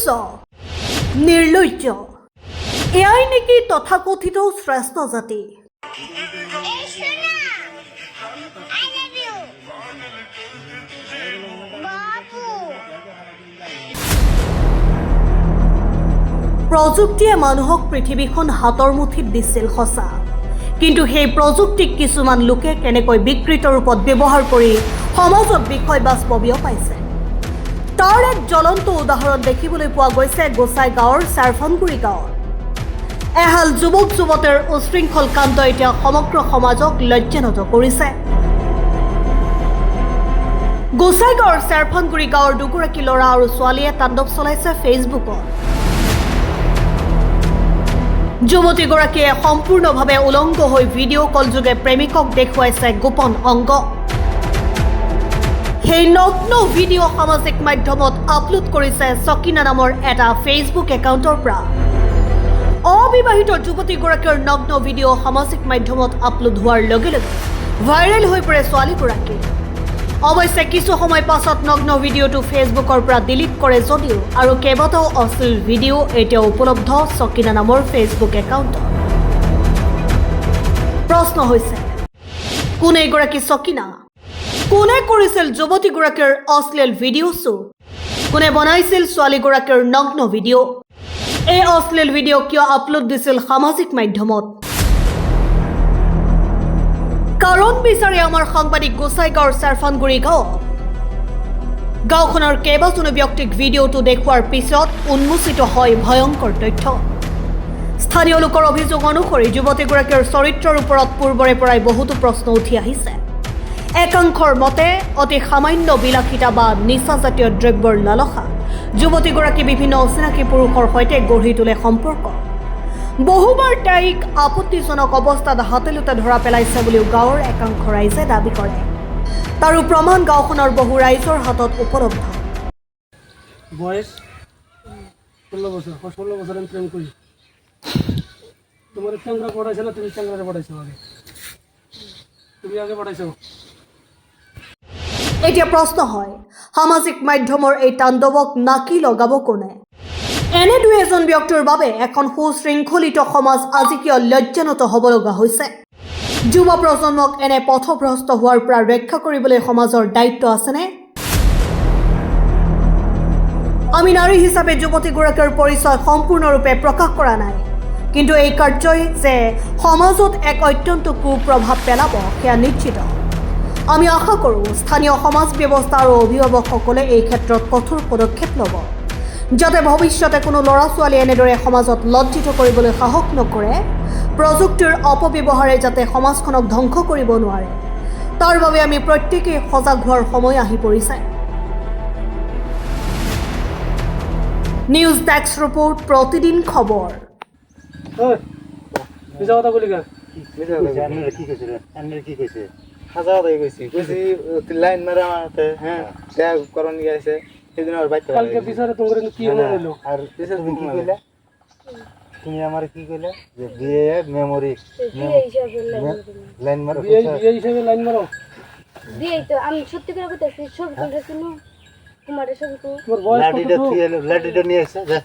তুচ্ছ নিৰ্লজ্জ এয়াই নেকি তথাকথিত শ্ৰেষ্ঠ জাতি প্ৰযুক্তিয়ে মানুহক পৃথিৱীখন হাতৰ মুঠিত দিছিল সঁচা কিন্তু সেই প্ৰযুক্তিক কিছুমান লোকে কেনেকৈ বিকৃত ৰূপত ব্যৱহাৰ কৰি সমাজত বিষয়বাস্প বিয়পাইছে তাৰ এক জ্বলন্ত উদাহৰণ দেখিবলৈ পোৱা গৈছে গোসাইগাঁৱৰ চাৰফনগুৰি গাঁৱত এহাল যুৱক যুৱতীৰ উশৃংখল কাণ্ড এতিয়া সমগ্ৰ সমাজক লজ্জানত কৰিছে গোসাইগাঁৱৰ চাৰফনগুৰি গাঁৱৰ দুগৰাকী ল'ৰা আৰু ছোৱালীয়ে তাণ্ডৱ চলাইছে ফেচবুকত যুৱতীগৰাকীয়ে সম্পূৰ্ণভাৱে উলংঘ হৈ ভিডিঅ' কল যোগে প্ৰেমিকক দেখুৱাইছে গোপন অংগ সেই নগ্ন ভিডিঅ' সামাজিক মাধ্যমত আপলোড কৰিছে সকিনা নামৰ এটা ফেচবুক একাউণ্টৰ পৰা অবিবাহিত যুৱতীগৰাকীৰ নগ্ন ভিডিঅ' সামাজিক মাধ্যমত আপলোড হোৱাৰ লগে লগে ভাইৰেল হৈ পৰে ছোৱালীগৰাকী অৱশ্যে কিছু সময় পাছত নগ্ন ভিডিঅ'টো ফেচবুকৰ পৰা ডিলিট কৰে যদিও আৰু কেইবাটাও অশ্লীল ভিডিঅ' এতিয়া উপলব্ধ সকিনা নামৰ ফেচবুক একাউণ্টত প্ৰশ্ন হৈছে কোন এইগৰাকী সকিনা কোনে কৰিছিল যুৱতীগৰাকীৰ অশ্লীল ভিডিঅ' শ্বুট কোনে বনাইছিল ছোৱালীগৰাকীৰ নগ্ন ভিডিঅ' এই অশ্লীল ভিডিঅ' কিয় আপলোড দিছিল সামাজিক মাধ্যমত কাৰণ বিচাৰি আমাৰ সাংবাদিক গোসাইগাঁৱৰ চাৰফনগুৰি গাঁওখনৰ কেইবাজনো ব্যক্তিক ভিডিঅ'টো দেখুৱাৰ পিছত উন্মোচিত হয় ভয়ংকৰ তথ্য স্থানীয় লোকৰ অভিযোগ অনুসৰি যুৱতীগৰাকীৰ চৰিত্ৰৰ ওপৰত পূৰ্বৰে পৰাই বহুতো প্ৰশ্ন উঠি আহিছে একাংশৰ মতে অতি সামান্য বিলাসিতা বা নিচাজাতীয় দ্ৰব্যৰ লালসা যুৱতীগৰাকী বিভিন্ন অচিনাকি পুৰুষৰ সৈতে গঢ়ি তোলে সম্পৰ্ক বহুবাৰ তাইক আপত্তিজনক অৱস্থাত হাতেলোতে ধৰা পেলাইছে বুলিও গাঁৱৰ একাংশ ৰাইজে দাবী কৰে তাৰো প্ৰমাণ গাঁওখনৰ বহু ৰাইজৰ হাতত উপলব্ধ বয়স 16 বছর 16 বছর আমি প্রেম করি তোমার চ্যাংরা পড়াইছে না তুমি চ্যাংরারে পড়াইছো আগে তুমি আগে পড়াইছো এতিয়া প্ৰশ্ন হয় সামাজিক মাধ্যমৰ এই তাণ্ডৱক নাকি লগাব কোনে এনে দুই এজন ব্যক্তিৰ বাবে এখন সুশৃংখলিত সমাজ আজি কিয় লজ্জানত হ'ব লগা হৈছে যুৱ প্ৰজন্মক এনে পথভ্ৰষ্ট হোৱাৰ পৰা ৰক্ষা কৰিবলৈ সমাজৰ দায়িত্ব আছেনে আমি নাৰী হিচাপে যুৱতীগৰাকীৰ পৰিচয় সম্পূৰ্ণৰূপে প্ৰকাশ কৰা নাই কিন্তু এই কাৰ্যই যে সমাজত এক অত্যন্ত কুপ্ৰভাৱ পেলাব সেয়া নিশ্চিত আমি আশা কৰোঁ স্থানীয় সমাজ ব্যৱস্থা আৰু অভিভাৱকসকলে এই ক্ষেত্ৰত কঠোৰ পদক্ষেপ ল'ব যাতে ভৱিষ্যতে কোনো ল'ৰা ছোৱালী এনেদৰে সমাজত লজ্জিত কৰিবলৈ সাহস নকৰে প্ৰযুক্তিৰ অপব্যৱহাৰে যাতে সমাজখনক ধ্বংস কৰিব নোৱাৰে তাৰ বাবে আমি প্ৰত্যেকেই সজাগ হোৱাৰ সময় আহি পৰিছে নিউজ ডেস্ক ৰিপৰ্ট প্ৰতিদিন খবৰ ওই বিজা কথা কলি কা বিজা কথা কি কৈছে হাজা কথা কৈছে লাইন মারা আমাতে হ্যাঁ যা করণ গেছে সেদিন আর বাইতে কালকে বিচারে তোমরা কি হলো আর বিচারে তুমি কি কইলা তুমি আমারে কি কইলা যে বিয়ে মেমোরি লাইন মারো বিয়ে হিসেবে লাইন মারো বিয়ে তো আমি সত্যি করে বলতেছি ছবি তুলতে শুনো কুমারের ছবি তো লাঠিটা নিয়ে এসে যা